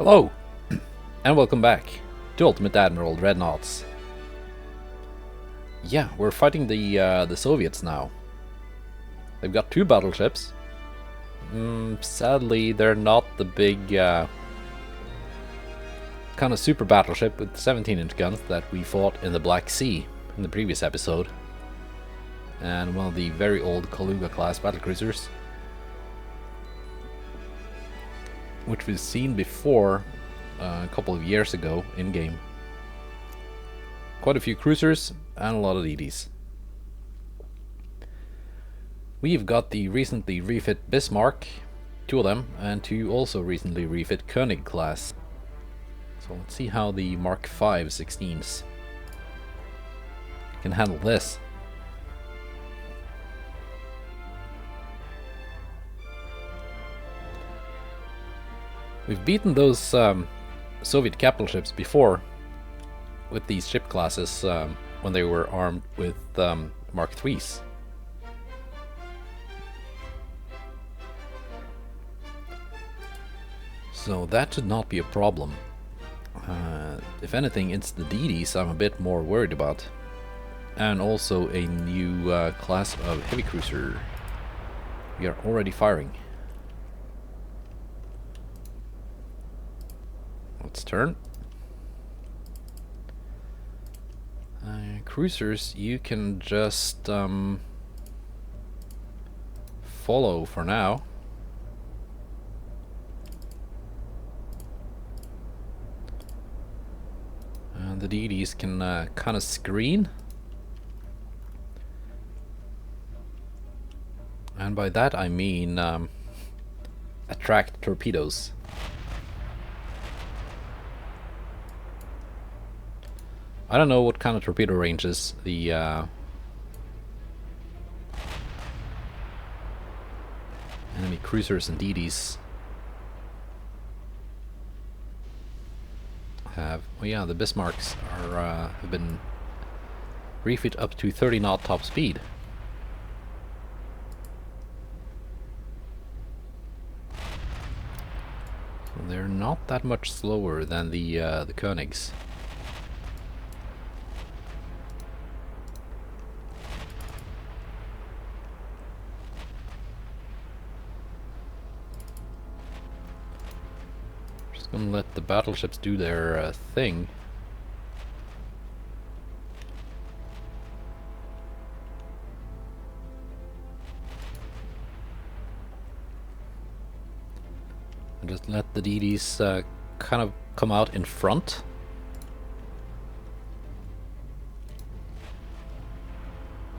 Hello, and welcome back to Ultimate Admiral Dreadnoughts. Yeah, we're fighting the Soviets now. They've got two battleships. Sadly, they're not the big kind of super battleship with 17-inch guns that we fought in the Black Sea in the previous episode. And one of the very old Kaluga-class battlecruisers, which we've seen before a couple of years ago in-game. Quite a few cruisers and a lot of DDs. We've got the recently refit Bismarck, two of them, and two also recently refit König class. So let's see how the Mark V 16s can handle this. We've beaten those Soviet capital ships before with these ship classes when they were armed with Mark IIIs. So that should not be a problem. If anything, it's the DDs I'm a bit more worried about. And also a new class of heavy cruiser. We are already firing. Let's turn. Cruisers, you can just follow for now. And the DDs can kind of screen. And by that I mean attract torpedoes. I don't know what kind of torpedo ranges the enemy cruisers and DDs have. Well, yeah, the Bismarcks are have been refit up to 30 knot top speed. So they're not that much slower than the Königs. Gonna let the battleships do their thing. And just let the DDs kind of come out in front.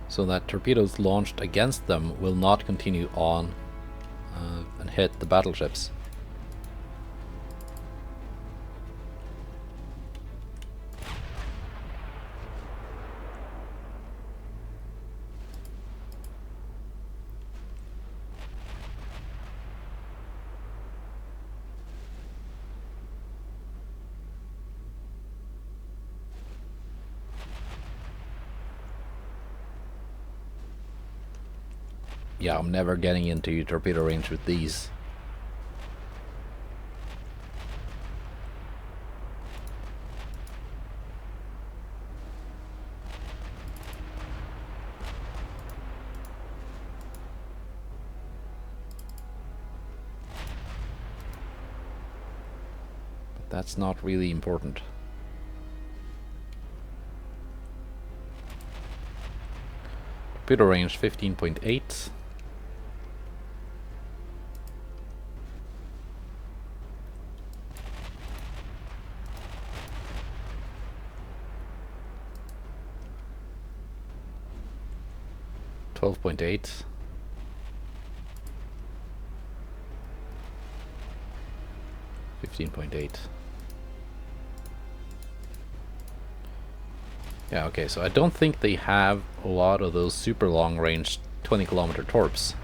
So that torpedoes launched against them will not continue on and hit the battleships. Yeah, I'm never getting into torpedo range with these. But that's not really important. Torpedo range 15.8. .8. .8. Yeah, okay, so I don't think they have a lot of those super long range 20-kilometer torps.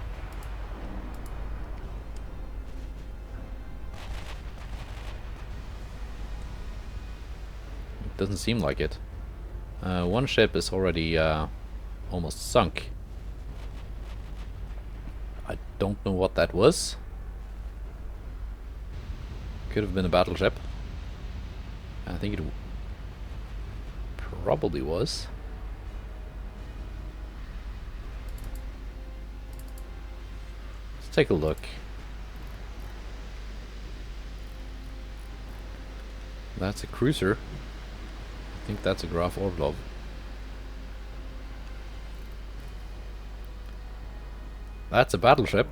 It doesn't seem like it. One ship is already almost sunk. I don't know what that was. Could have been a battleship. I think it probably was. Let's take a look. That's a cruiser. I think that's a Graf Orlov. That's a battleship.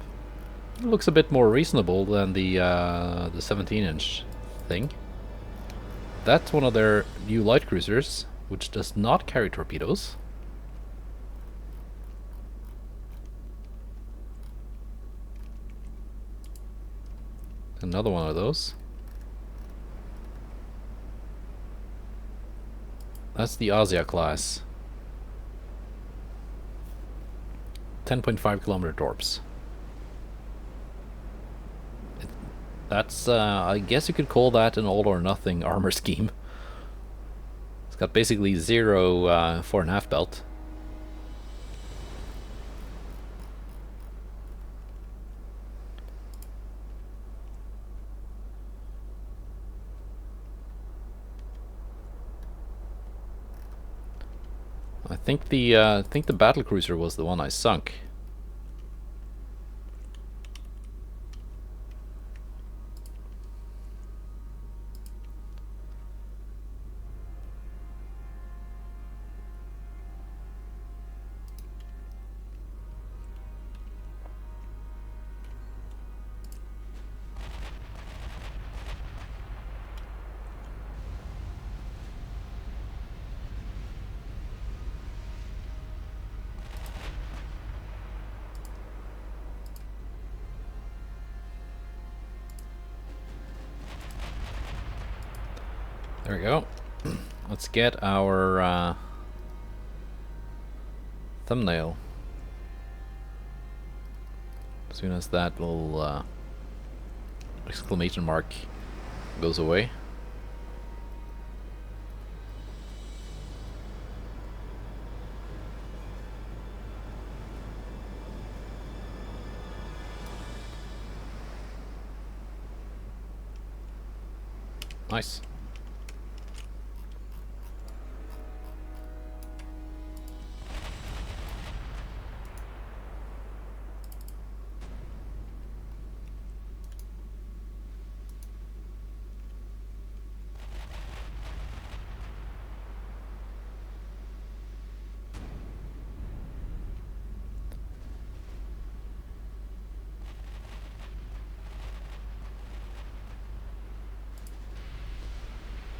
It looks a bit more reasonable than the 17-inch thing. That's one of their new light cruisers, which does not carry torpedoes. Another one of those. That's the Asia class. 10.5 kilometer torps. That's, I guess you could call that an all or nothing armor scheme. It's got basically zero 4.5 belt. I think the battlecruiser was the one I sunk. There we go. Let's get our thumbnail. As soon as that little exclamation mark goes away. Nice.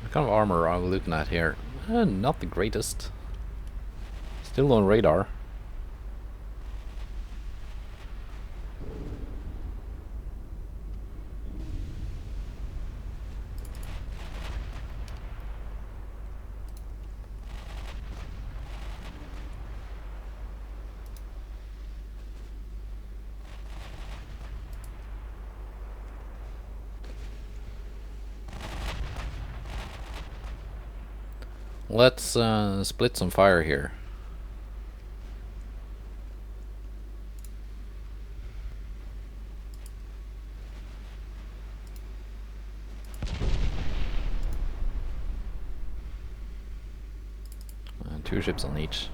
What kind of armor are we looking at here? Not the greatest. Still on radar. Let's split some fire here. And 2 ships on each.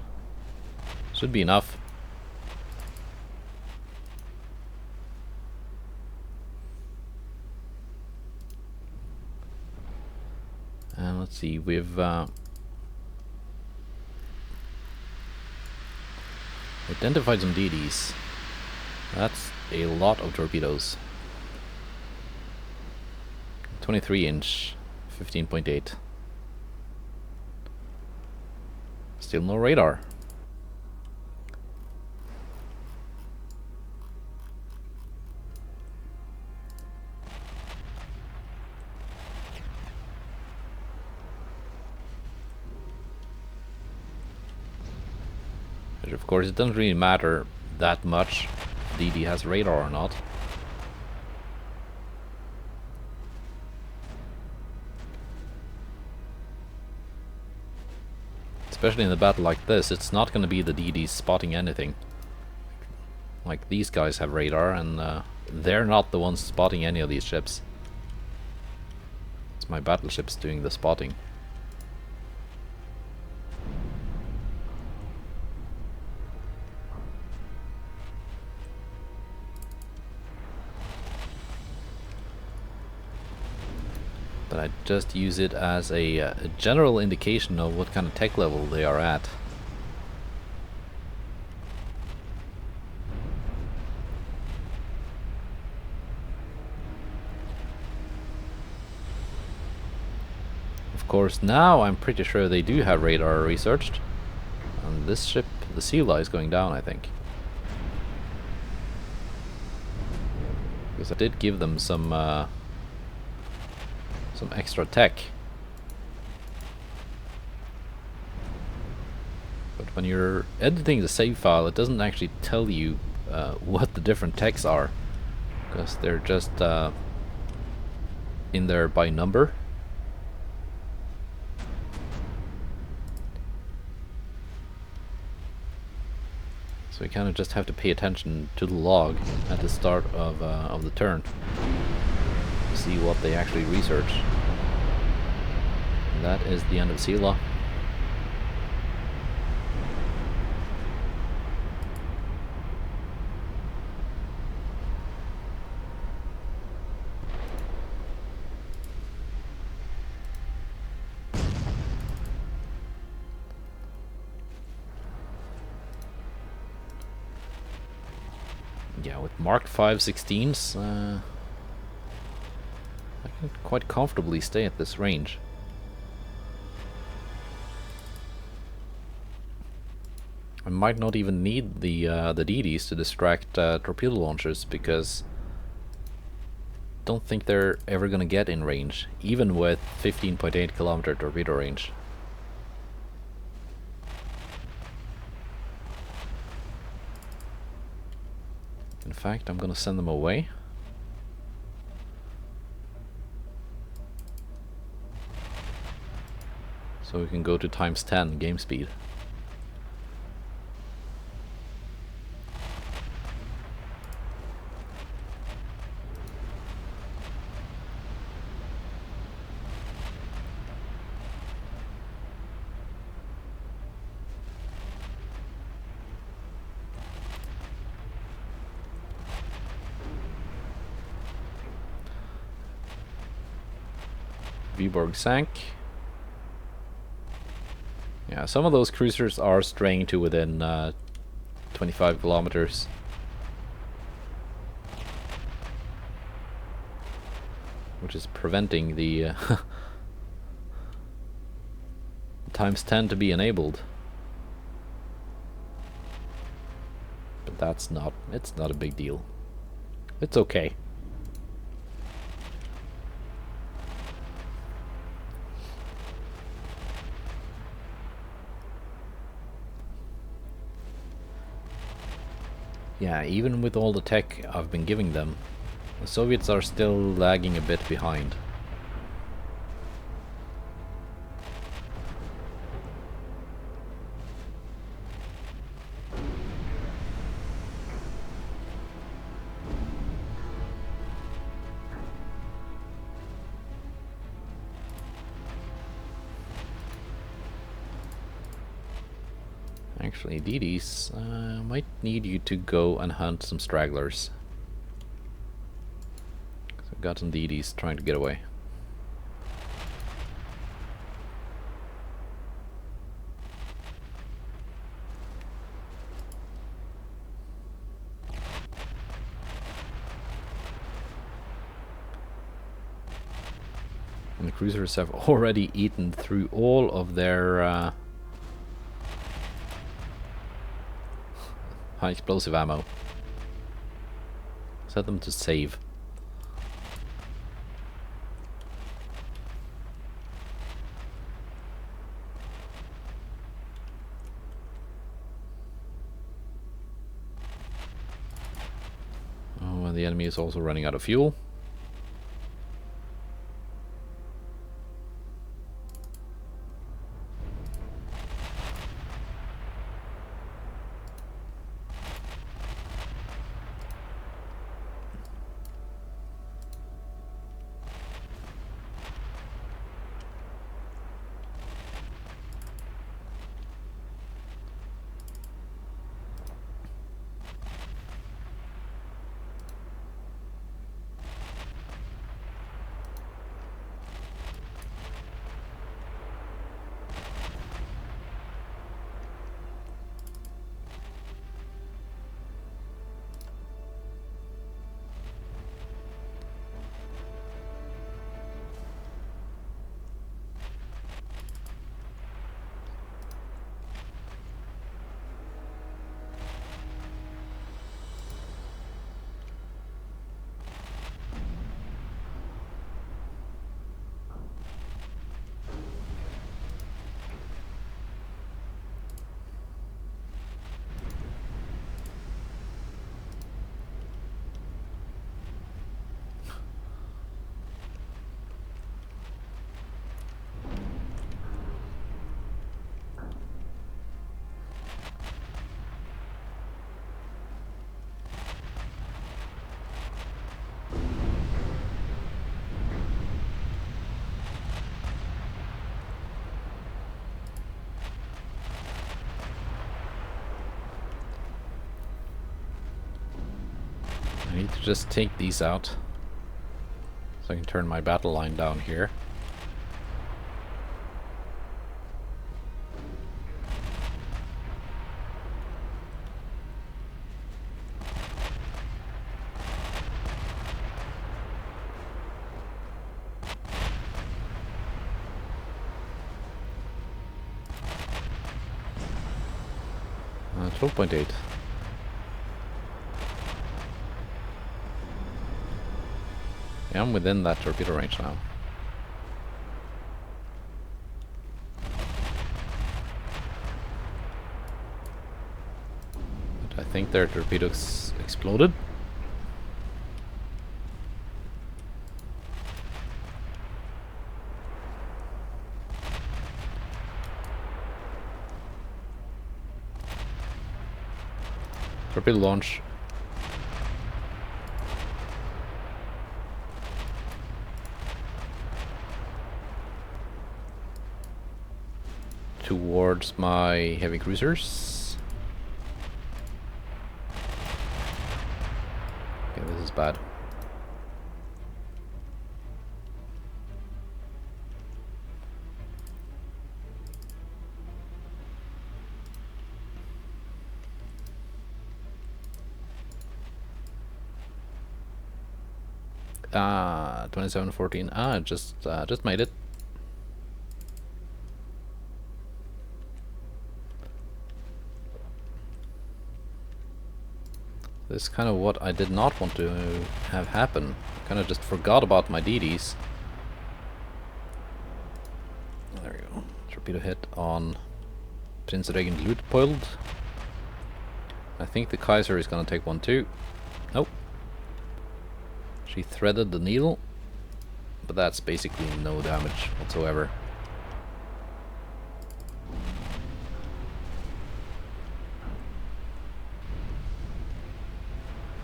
Should be enough. And let's see, we've identified some DDs. That's a lot of torpedoes. 23-inch, 15.8. Still no radar. But of course, it doesn't really matter that much if DD has radar or not. Especially in a battle like this, it's not going to be the DD spotting anything. Like, these guys have radar, and they're not the ones spotting any of these ships. It's my battleships doing the spotting. But I just use it as a general indication of what kind of tech level they are at. Of course, now I'm pretty sure they do have radar researched. And this ship, the Sela, is going down, I think. Because I did give them some extra tech. But when you're editing the save file, it doesn't actually tell you what the different techs are, because they're just in there by number. So you kind of just have to pay attention to the log at the start of the turn to see what they actually research. And that is the end of Sela. Yeah, with Mark 5 16s, I can quite comfortably stay at this range. I might not even need the DDs to distract torpedo launchers, because I don't think they're ever gonna get in range, even with 15.8 kilometer torpedo range. In fact, I'm gonna send them away. So we can go to ×10 game speed. Viborg sank. Yeah, some of those cruisers are straying to within 25 kilometers. Which is preventing the ×10 to be enabled. But that's not, it's not a big deal. It's okay. Yeah, even with all the tech I've been giving them, the Soviets are still lagging a bit behind. Actually, DDs, might need you to go and hunt some stragglers. So I've got some DDs trying to get away. And the cruisers have already eaten through all of their high explosive ammo. Set them to save. Oh, and the enemy is also running out of fuel. to just take these out. So I can turn my battle line down here. Uh, 12.8. Yeah, I'm within that torpedo range now. But I think their torpedoes exploded. Torpedo launch. Towards my heavy cruisers. Okay, this is bad. Ah, 27-14. Ah, just made it. This is kind of what I did not want to have happen. I kind of just forgot about my DDs. There we go. Torpedo hit on Prince Regent Luitpold. I think the Kaiser is gonna take one too. Nope. She threaded the needle, but that's basically no damage whatsoever.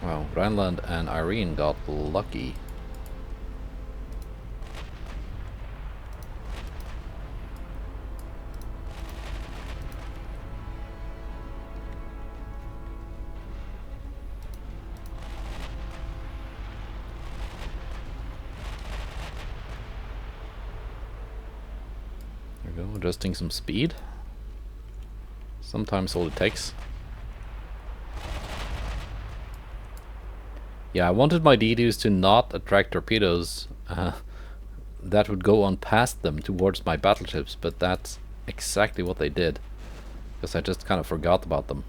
Wow, Rhineland and Irene got lucky. There we go, adjusting some speed. Sometimes all it takes. Yeah, I wanted my D2s to not attract torpedoes that would go on past them towards my battleships, but that's exactly what they did. Because I just kind of forgot about them.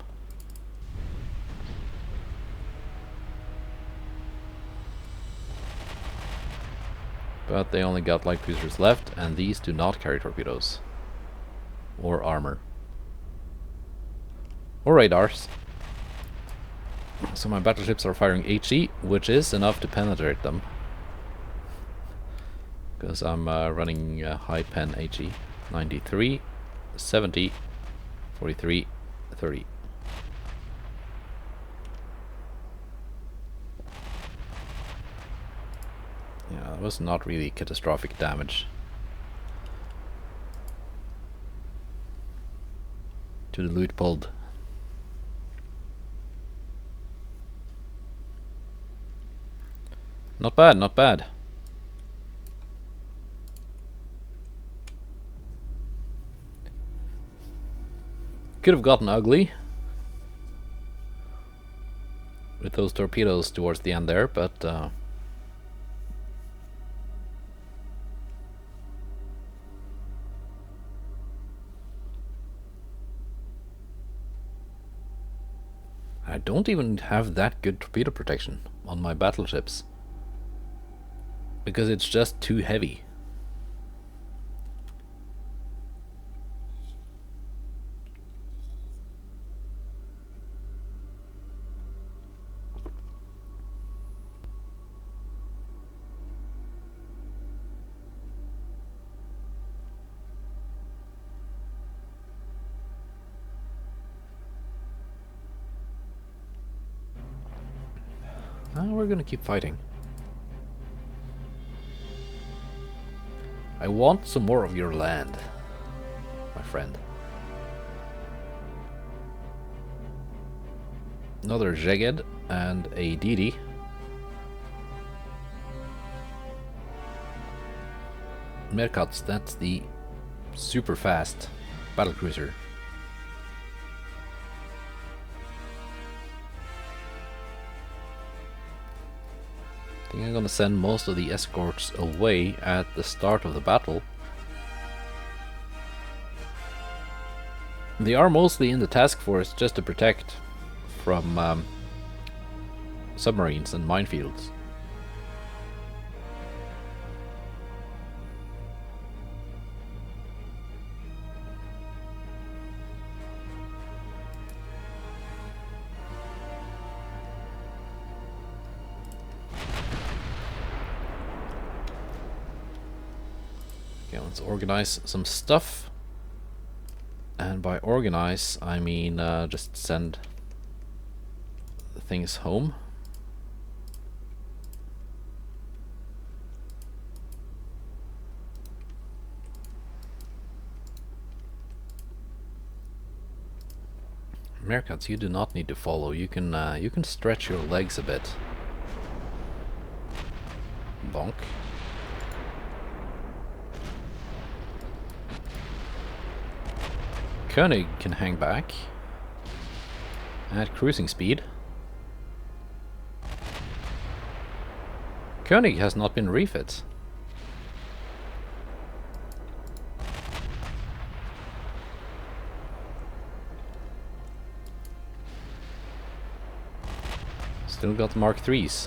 But they only got light cruisers left, and these do not carry torpedoes. Or armor. Or radars. So my battleships are firing HE, which is enough to penetrate them. Because I'm running high pen HE. 93, 70, 43, 30. Yeah, that was not really catastrophic damage. To the Luitpold. Not bad, not bad. Could have gotten ugly with those torpedoes towards the end there, but I don't even have that good torpedo protection on my battleships. Because it's just too heavy. We're gonna keep fighting. I want some more of your land, my friend. Another Szeged and a DD. Merkats, that's the super fast battlecruiser. I think I'm gonna send most of the escorts away at the start of the battle. They are mostly in the task force just to protect from submarines and minefields. Okay, let's organize some stuff. And by organize, I mean just send the things home. Merkats, you do not need to follow. You can stretch your legs a bit. Bonk. König can hang back at cruising speed. König has not been refit. Still got Mark IIIs.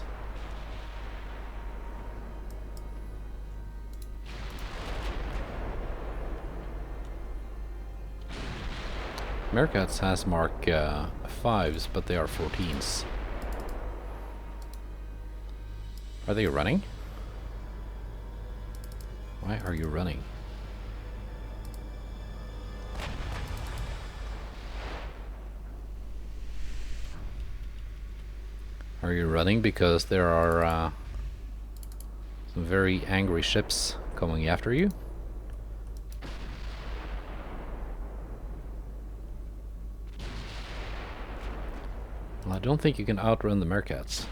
Merkats has Mark 5s, but they are 14s. Are they running? Why are you running? Are you running because there are some very angry ships coming after you? Well, I don't think you can outrun the Merkats.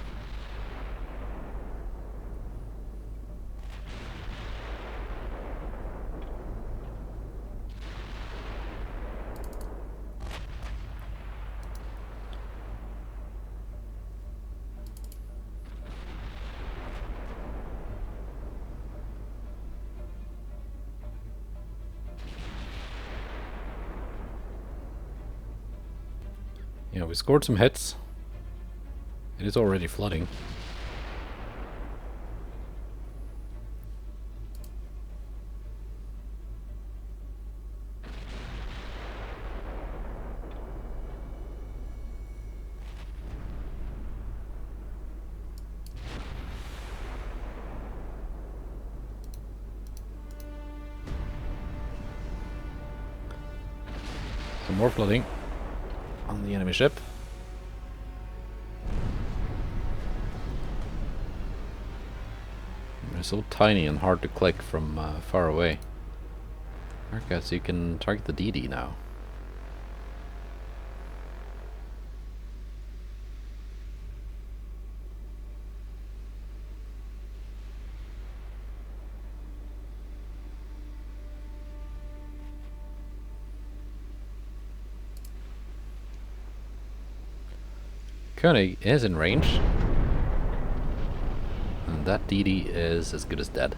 Yeah, we scored some hits. It is already flooding. Some more flooding on the enemy ship. They're so tiny and hard to click from far away. Okay, so you can target the DD now. König is in range. And that DD is as good as dead.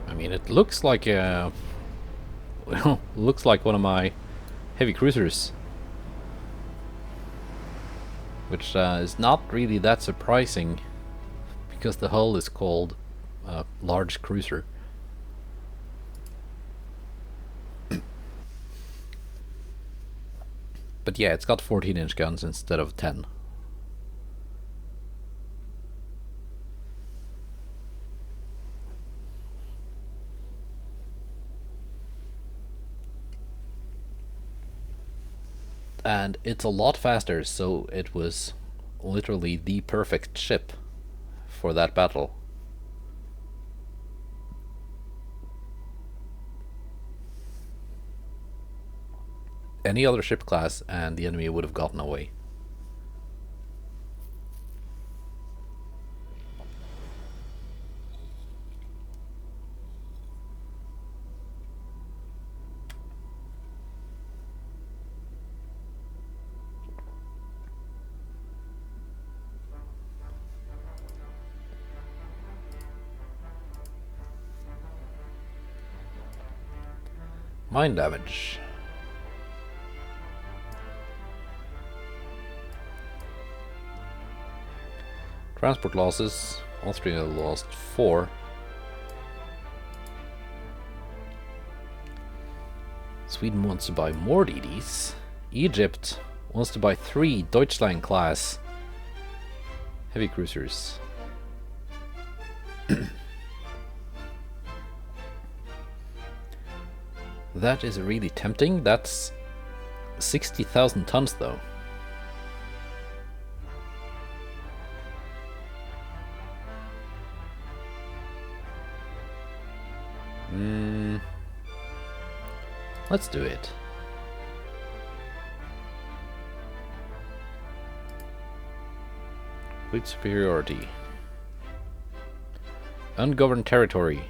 I mean, it looks like a well, looks like one of my heavy cruisers, which is not really that surprising because the hull is called large cruiser. But yeah, it's got 14-inch guns instead of 10. And it's a lot faster, so it was literally the perfect ship for that battle. Any other ship class and the enemy would have gotten away. Mine damage. Transport losses. Austria lost 4. Sweden wants to buy more DDs. Egypt wants to buy 3 Deutschland class heavy cruisers. That is really tempting. That's 60,000 tons though. Let's do it. Fleet superiority. Ungoverned territory.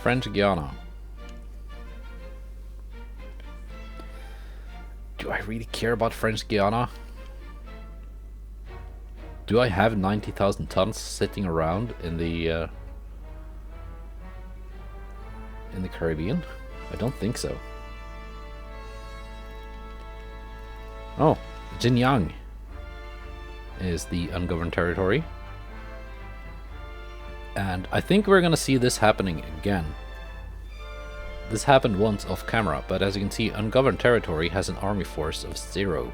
French Guiana. Do I really care about French Guiana? Do I have 90,000 tons sitting around in the Caribbean? I don't think so. Oh, Xinjiang is the ungoverned territory. And I think we're gonna see this happening again. This happened once off camera, but as you can see, ungoverned territory has an army force of 0.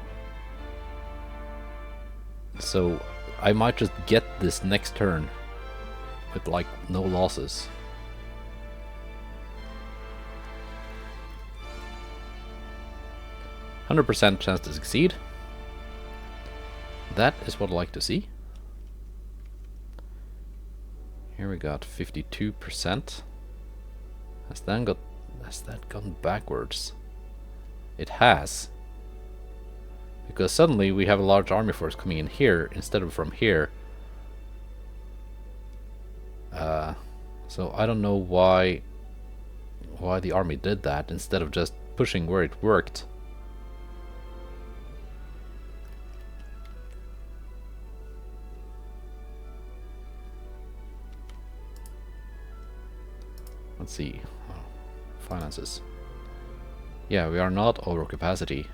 So I might just get this next turn with like no losses. %100% chance to succeed. That is what I like to see. Here we got 52%. Has that gone backwards? It has. Because suddenly we have a large army force coming in here instead of from here. So I don't know why the army did that instead of just pushing where it worked. Let's see. Finances. Yeah, we are not over capacity.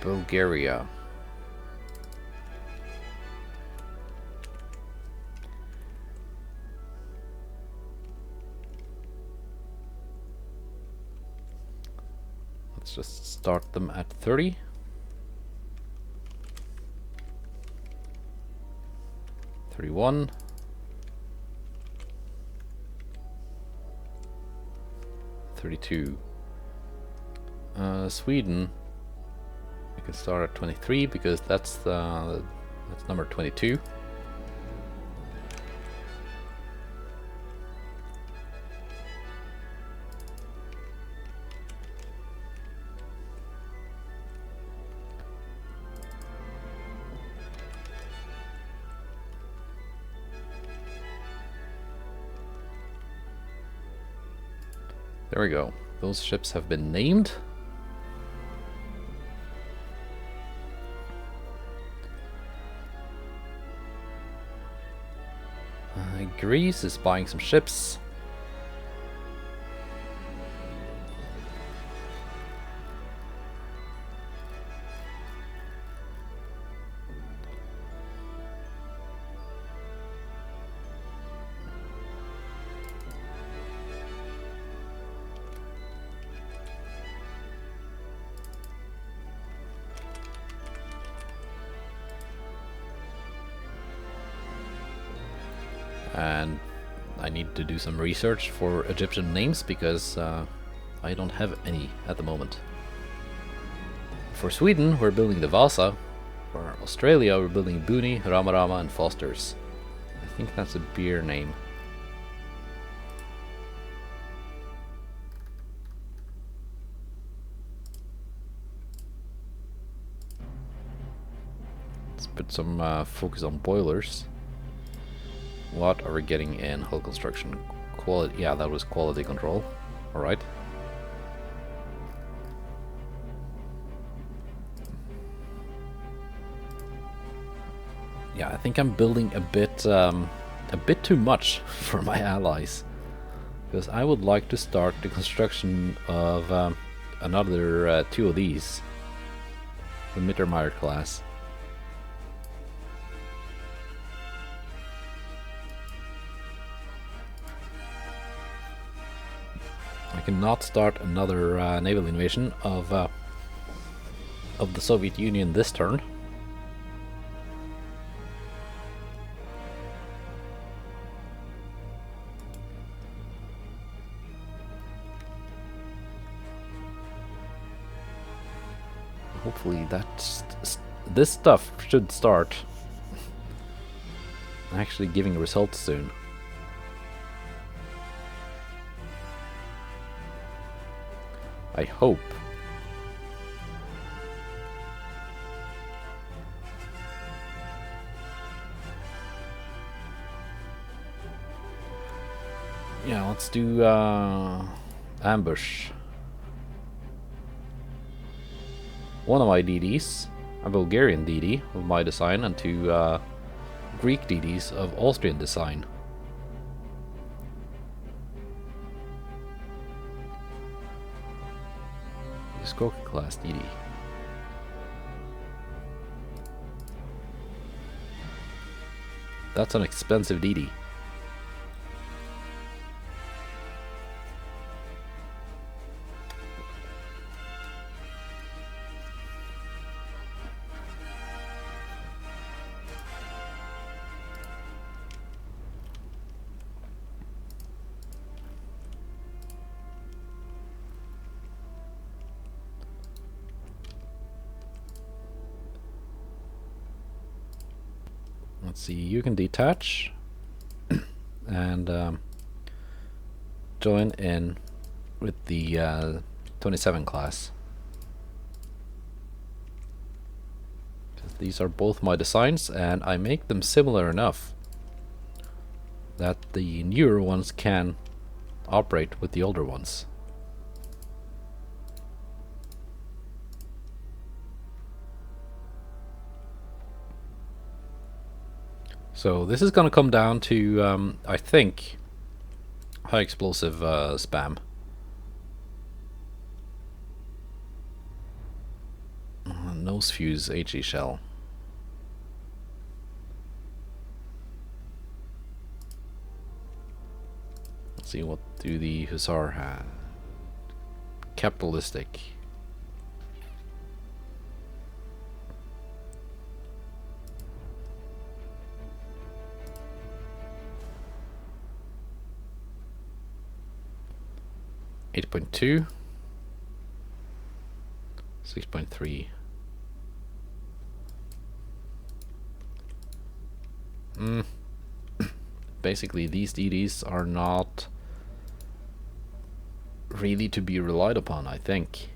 Bulgaria. Let's just start them at 30. $31. $32. Sweden. We can start at 23 because that's number 22. There we go. Those ships have been named. Greece is buying some ships. And I need to do some research for Egyptian names because I don't have any at the moment. For Sweden, we're building the Vasa. For Australia, we're building Booney, Rama Rama, and Foster's. I think that's a beer name. Let's put some focus on boilers. What are we getting in hull construction? Quality, yeah, that was quality control. Alright. Yeah, I think I'm building a bit too much for my allies. Because I would like to start the construction of another two of these. The Mittermeier class. I cannot start another naval invasion of the Soviet Union this turn. Hopefully this stuff should start actually giving results soon. I hope. Yeah, let's do ambush. One of my DDs, a Bulgarian DD of my design, and two Greek DDs of Austrian design. Skoka class DD. That's an expensive DD. Let's see, you can detach and join in with the 27 class. These are both my designs, and I make them similar enough that the newer ones can operate with the older ones. So this is going to come down to, I think, high explosive spam. Nose fuse HE shell. Let's see, what do the Hussar have? Capitalistic. .2, 6.3. Basically, these DDs are not really to be relied upon, I think.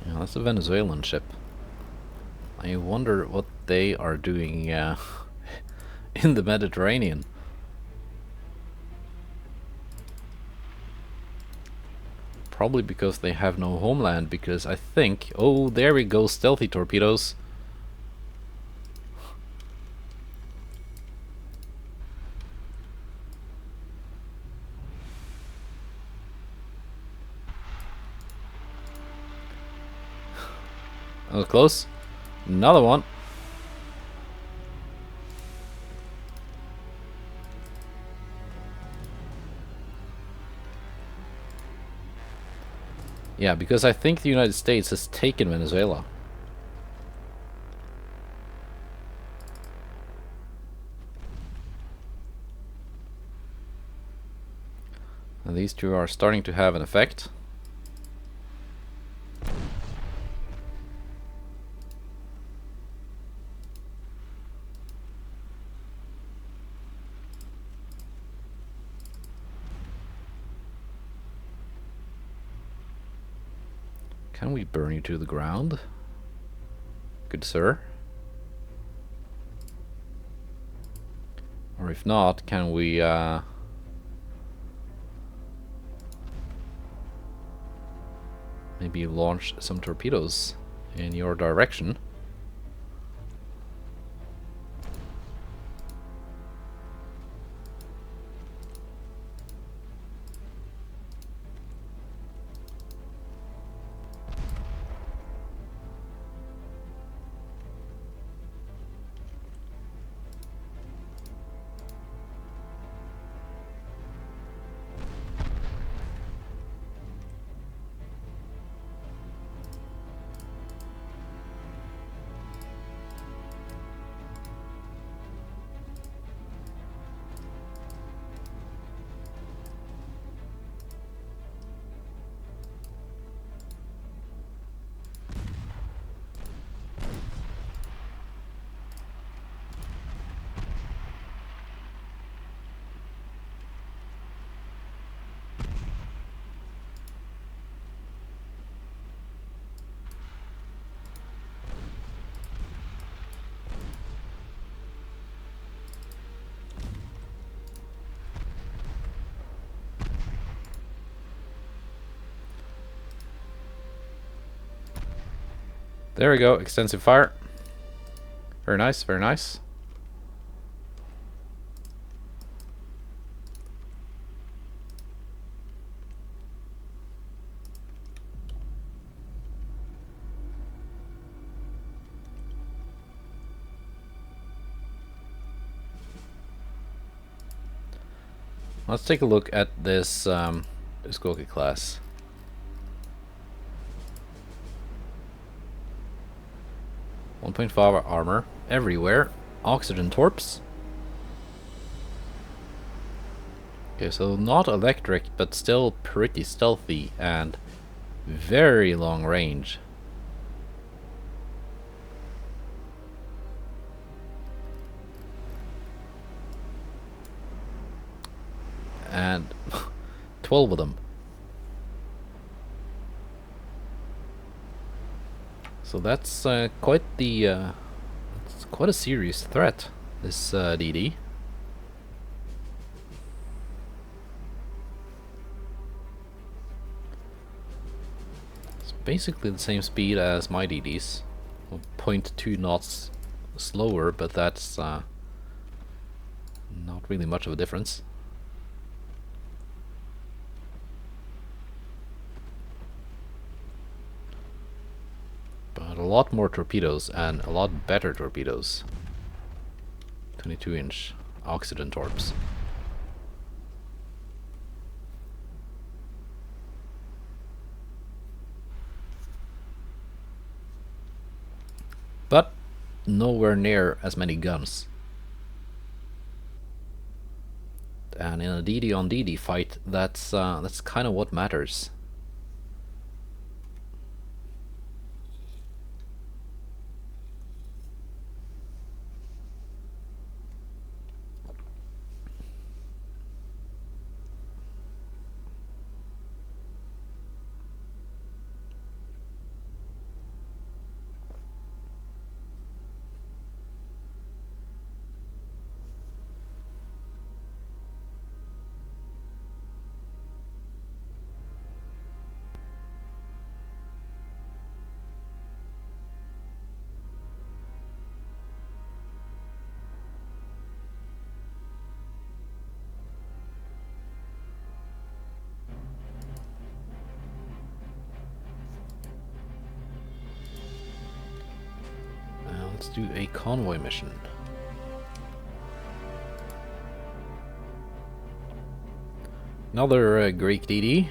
That's a Venezuelan ship. I wonder what they are doing in the Mediterranean. Probably because they have no homeland, because I think... Oh, there we go, stealthy torpedoes. Oh, close. Another one. Yeah, because I think the United States has taken Venezuela. And these two are starting to have an effect. Can we burn you to the ground? Good sir. Or if not, can we maybe launch some torpedoes in your direction? There we go, extensive fire. Very nice, very nice. Let's take a look at this Skokie class. 1.5 armor everywhere. Oxygen torps. Okay, so not electric, but still pretty stealthy and very long range. And 12 of them. So that's quite the it's quite a serious threat, this DD. It's basically the same speed as my DDs, 0.2 knots slower, but that's not really much of a difference. But a lot more torpedoes and a lot better torpedoes. 22-inch oxygen torps. But nowhere near as many guns. And in a DD on DD fight, that's kind of what matters. Let's do a convoy mission. Another Greek DD.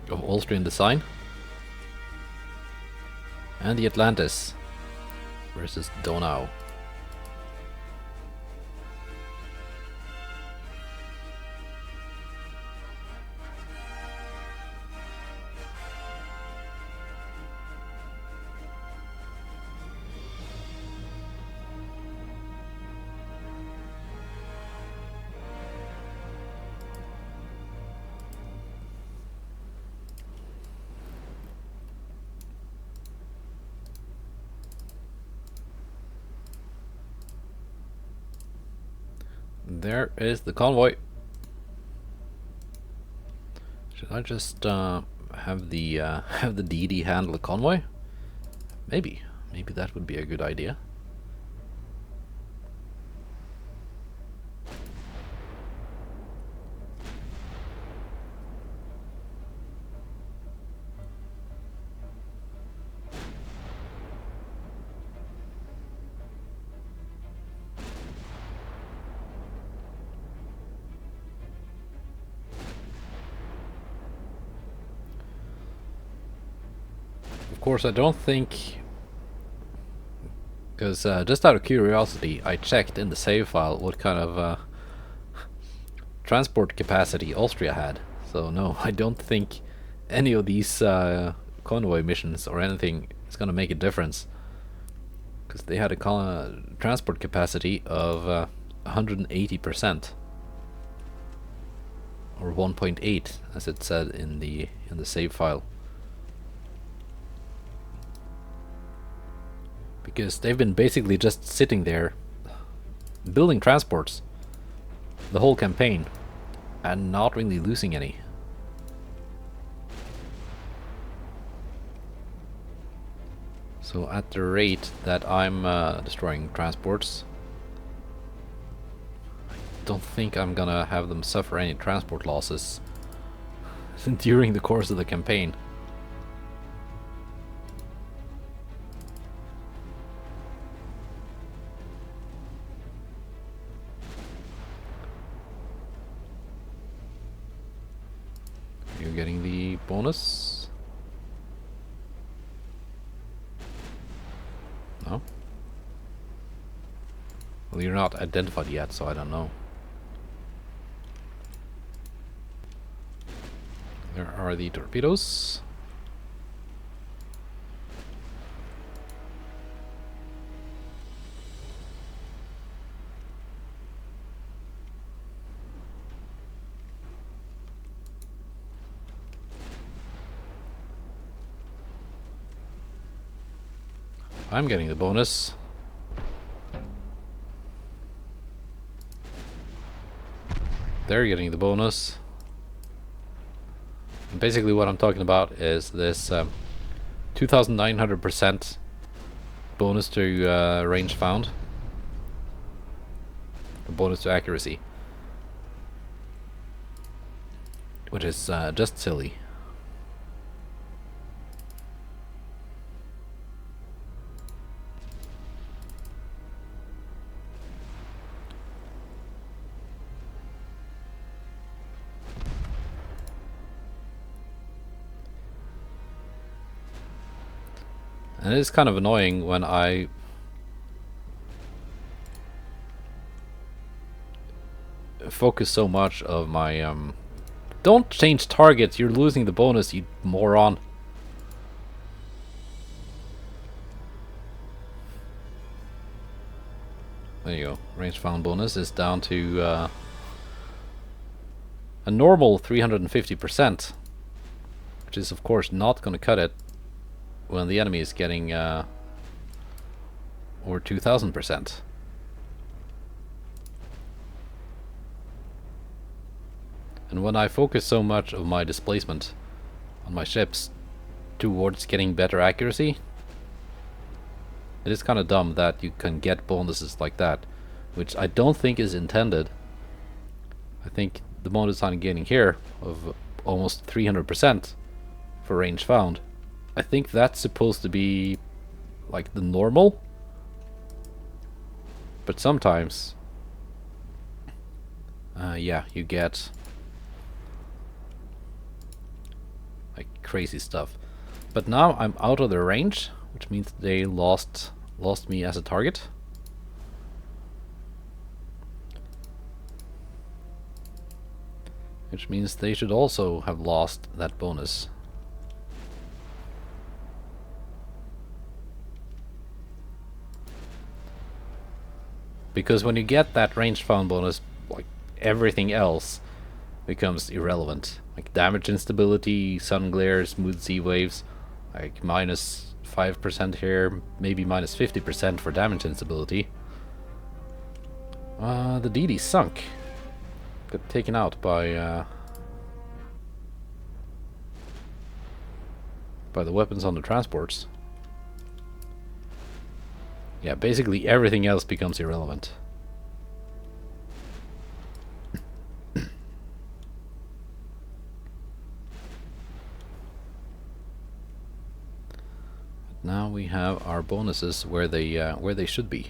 Of Austrian design. And the Atlantis versus Donau. There is the convoy. Should I just have the DD handle the convoy? Maybe that would be a good idea. Of course, I don't think, because just out of curiosity, I checked in the save file what kind of transport capacity Austria had. So no, I don't think any of these convoy missions or anything is going to make a difference, because they had a transport capacity of 180%, or 1.8 as it said in the save file. Because they've been basically just sitting there building transports the whole campaign and not really losing any. So at the rate that I'm destroying transports, I don't think I'm gonna have them suffer any transport losses during the course of the campaign. You're getting the bonus? No? Well, you're not identified yet, so I don't know. There are the torpedoes. I'm getting the bonus. They're getting the bonus. And basically what I'm talking about is this 2,900% bonus to range found. A bonus to accuracy. Which is just silly. And it is kind of annoying when I focus so much of my don't change targets, you're losing the bonus, you moron. There you go. Range found bonus is down to a normal 350%, which is of course not going to cut it when the enemy is getting over 2,000%. And when I focus so much of my displacement on my ships towards getting better accuracy, it is kind of dumb that you can get bonuses like that, which I don't think is intended. I think the bonus I'm getting here of almost 300% for range found. I think that's supposed to be like the normal, but sometimes yeah, you get like crazy stuff. But now I'm out of their range, which means they lost me as a target. Which means they should also have lost that bonus. Because when you get that range found bonus, like everything else becomes irrelevant. Like damage instability, sun glare, smooth sea waves, like minus 5% here, maybe minus 50% for damage instability. The DD sunk. Got taken out by the weapons on the transports. Yeah, basically everything else becomes irrelevant. Now we have our bonuses where they should be.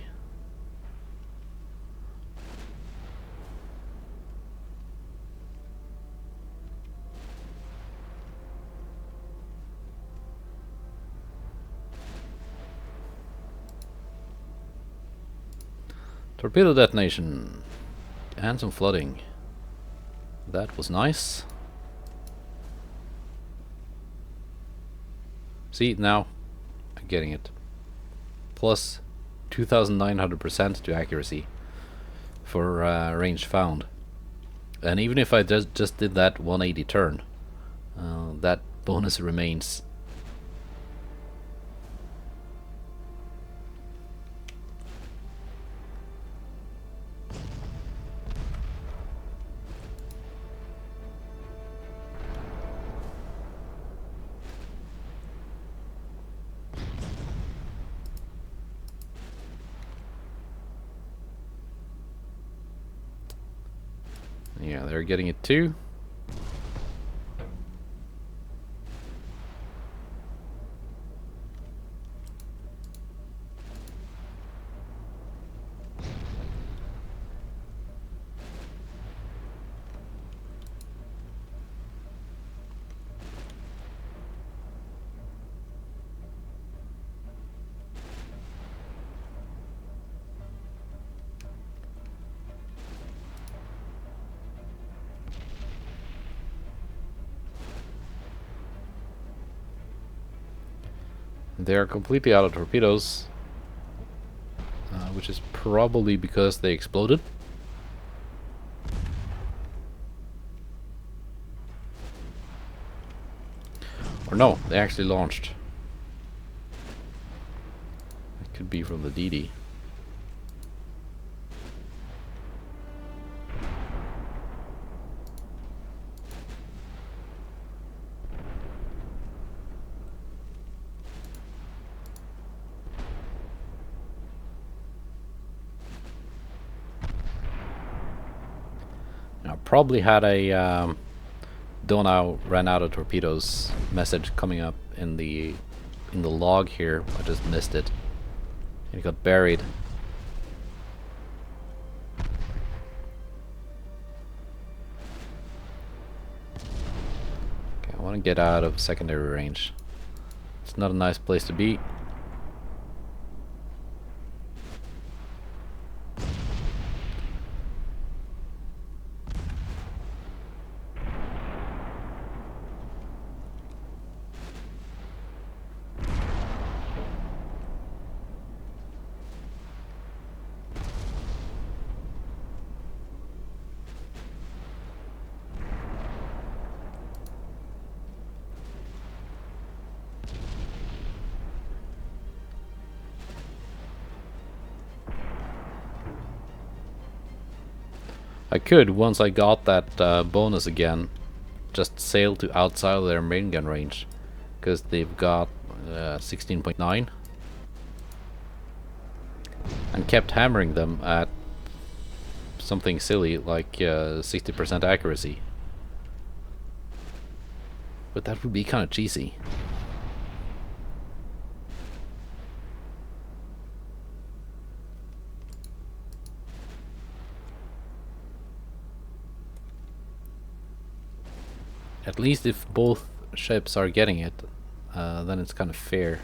Torpedo detonation and some flooding. That was nice. See, now I'm getting it. Plus 2,900% to accuracy for range found. And even if I just did that 180 turn, that bonus remains. Yeah, they're getting it too. They are completely out of torpedoes, which is probably because they exploded. Or no, they actually launched. It could be from the DD. Probably had a Donau ran out of torpedoes message coming up in the log here. I just missed it. It got buried. Okay, I want to get out of secondary range. It's not a nice place to be. I could, once I got that bonus again, just sail to outside of their main gun range, because they've got 16.9 and kept hammering them at something silly like 60% accuracy. But that would be kind of cheesy. At least if both ships are getting it, then it's kind of fair.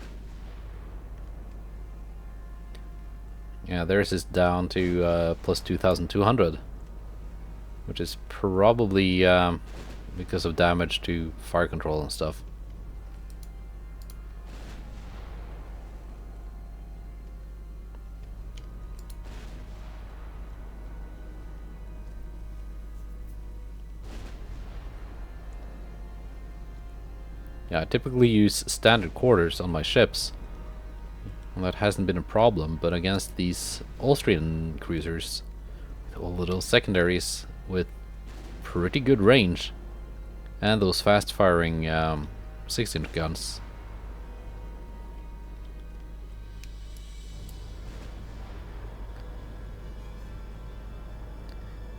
Yeah, theirs is down to plus 2,200, which is probably because of damage to fire control and stuff. Yeah, I typically use standard quarters on my ships. And that hasn't been a problem, but against these Austrian cruisers, with all little secondaries with pretty good range, and those fast-firing 16 guns.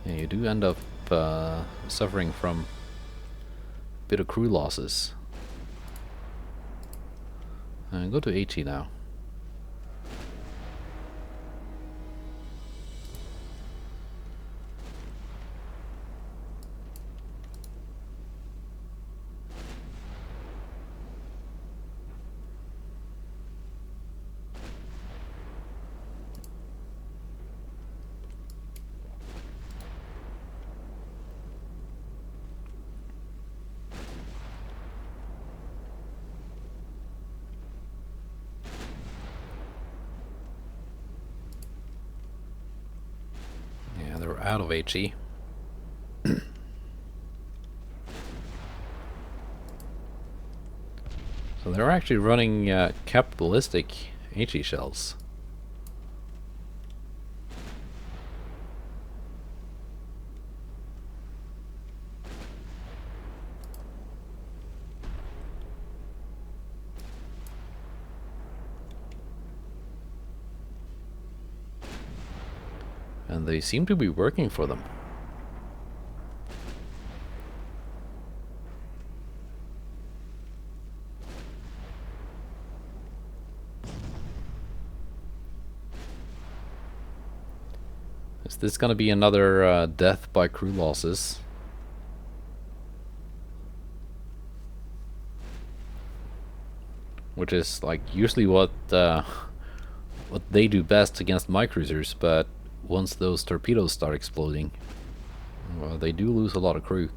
Yeah, you do end up suffering from a bit of crew losses. Go to 80 now. Out of HE. So they're actually running capitalistic HE shells. And they seem to be working for them. Is this gonna be another death by crew losses? Which is like usually what they do best against my cruisers, but once those torpedoes start exploding, well, they do lose a lot of crew.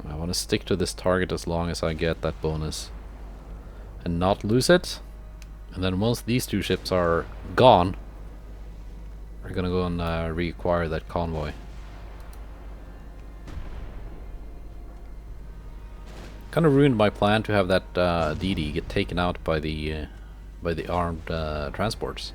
I want to stick to this target as long as I get that bonus and not lose it. And then once these two ships are gone, we're gonna go and reacquire that convoy. Kind of ruined my plan to have that DD get taken out by the armed transports.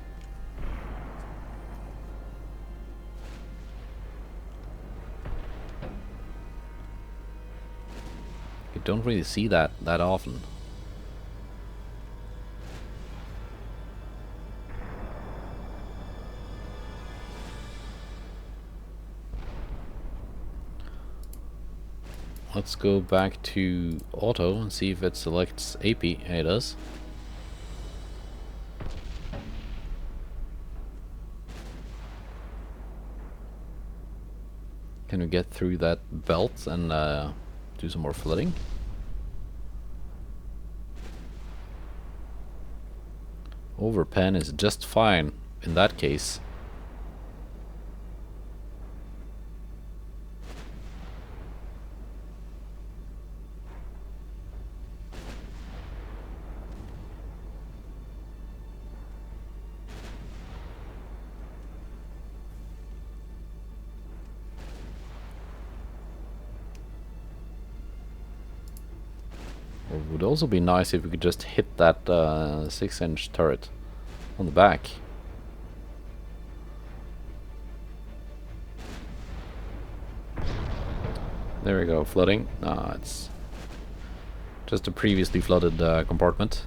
You don't really see that often. Let's go back to auto and see if it selects AP. It does. Can we get through that belt and do some more flooding? Overpen is just fine in that case. It would also be nice if we could just hit that 6-inch turret on the back. There we go, flooding. It's just a previously flooded compartment.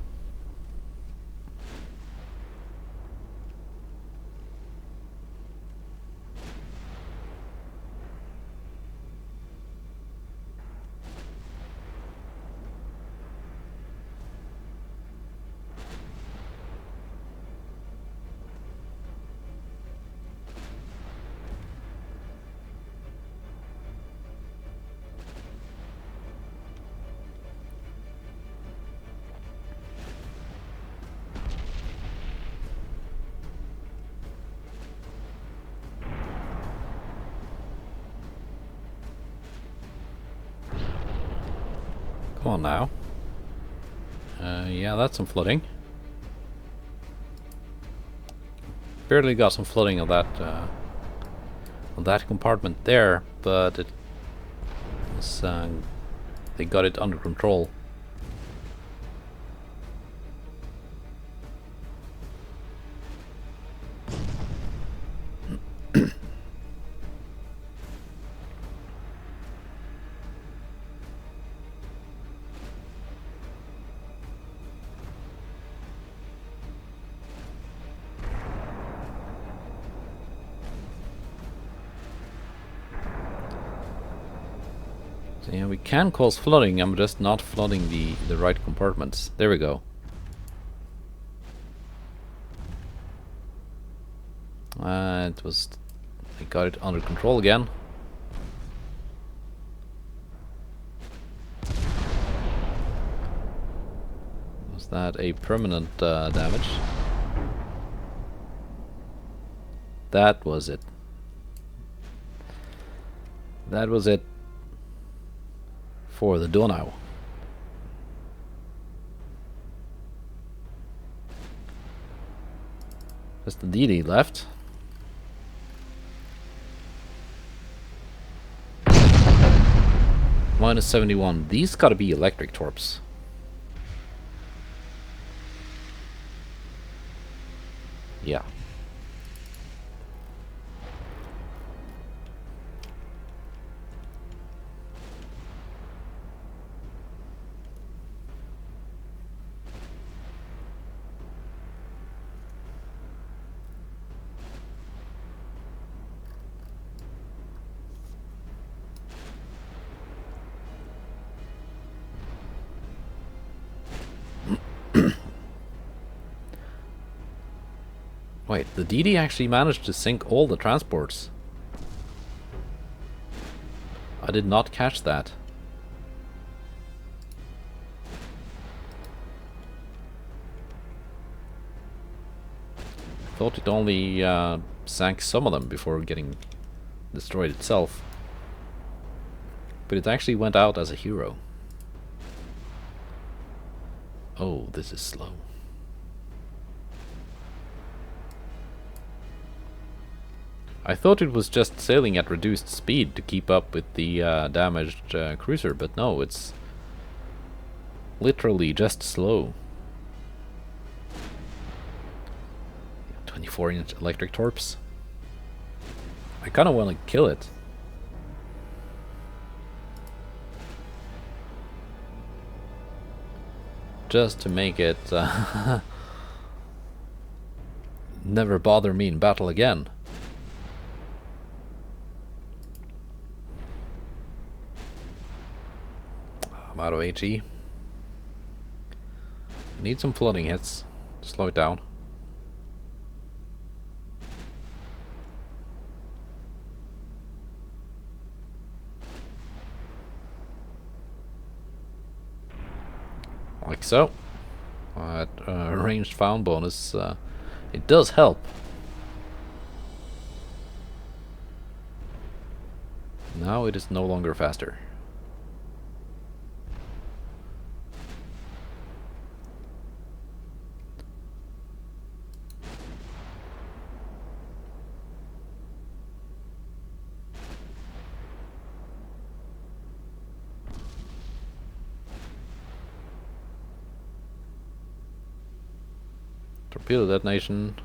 Come on now. Yeah, that's some flooding. Barely got some flooding of that compartment there, but it was, they got it under control. So yeah, we can cause flooding, I'm just not flooding the right compartments. There we go. It was... I got it under control again. Was that a permanent damage? That was it. That was it. For the Donau. Just the DD left. Minus 71. These gotta be electric torps. Yeah. Wait, the DD actually managed to sink all the transports. I did not catch that. I thought it only sank some of them before getting destroyed itself. But it actually went out as a hero. Oh, this is slow. I thought it was just sailing at reduced speed to keep up with the damaged cruiser, but no, it's literally just slow. 24-inch electric torps. I kind of want to kill it. Just to make it never bother me in battle again. I'm out of HE. Need some flooding hits to slow it down. Like so. Ranged found bonus, it does help. Now it is no longer faster. Torpedo detonation.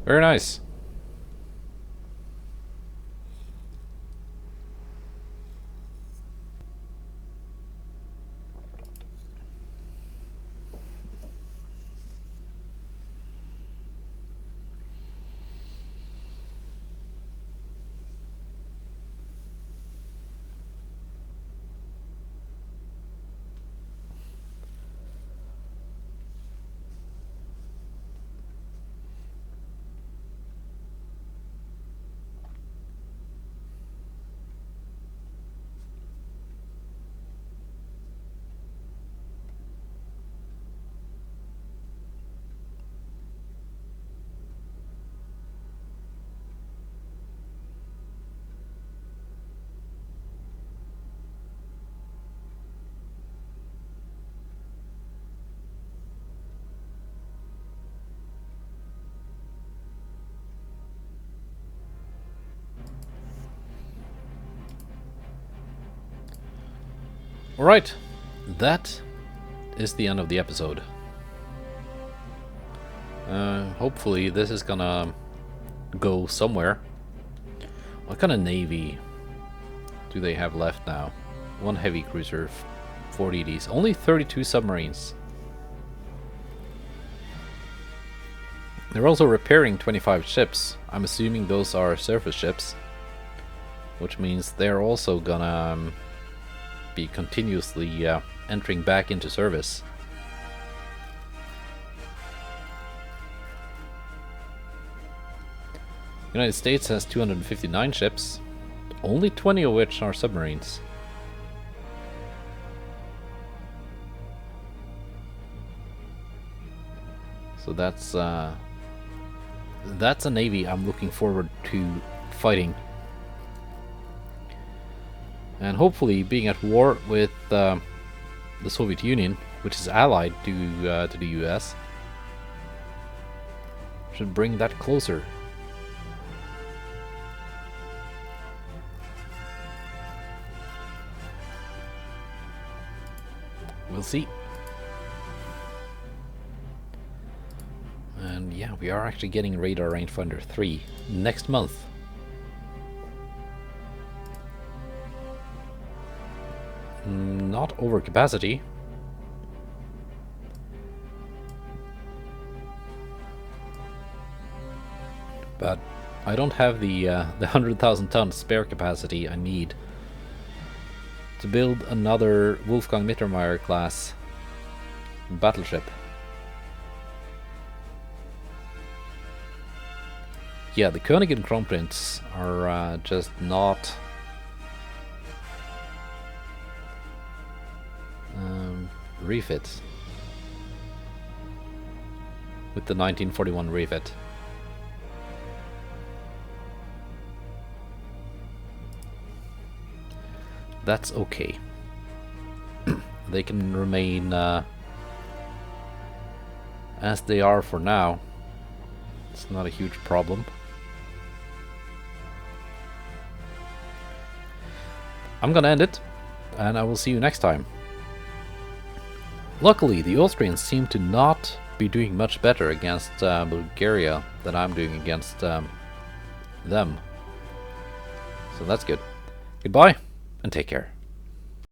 Very nice. Alright, that is the end of the episode. Hopefully this is gonna go somewhere. What kind of navy do they have left now? One heavy cruiser, 4 DDs, only 32 submarines. They're also repairing 25 ships. I'm assuming those are surface ships, which means they're also gonna be continuously entering back into service. United States has 259 ships, only 20 of which are submarines. So that's a navy I'm looking forward to fighting. And hopefully being at war with the Soviet Union, which is allied to the US, should bring that closer. We'll see. And yeah, we are actually getting radar rangefinder 3 next month. Not over capacity. But I don't have the 100,000 ton spare capacity I need to build another Wolfgang Mittermeier class battleship. Yeah, the König and Kronprinz are just not refits with the 1941 refit. That's okay. They can remain as they are for now. It's not a huge problem. I'm gonna end it, and I will see you next time. Luckily, the Austrians seem to not be doing much better against Bulgaria than I'm doing against them. So that's good. Goodbye, and take care.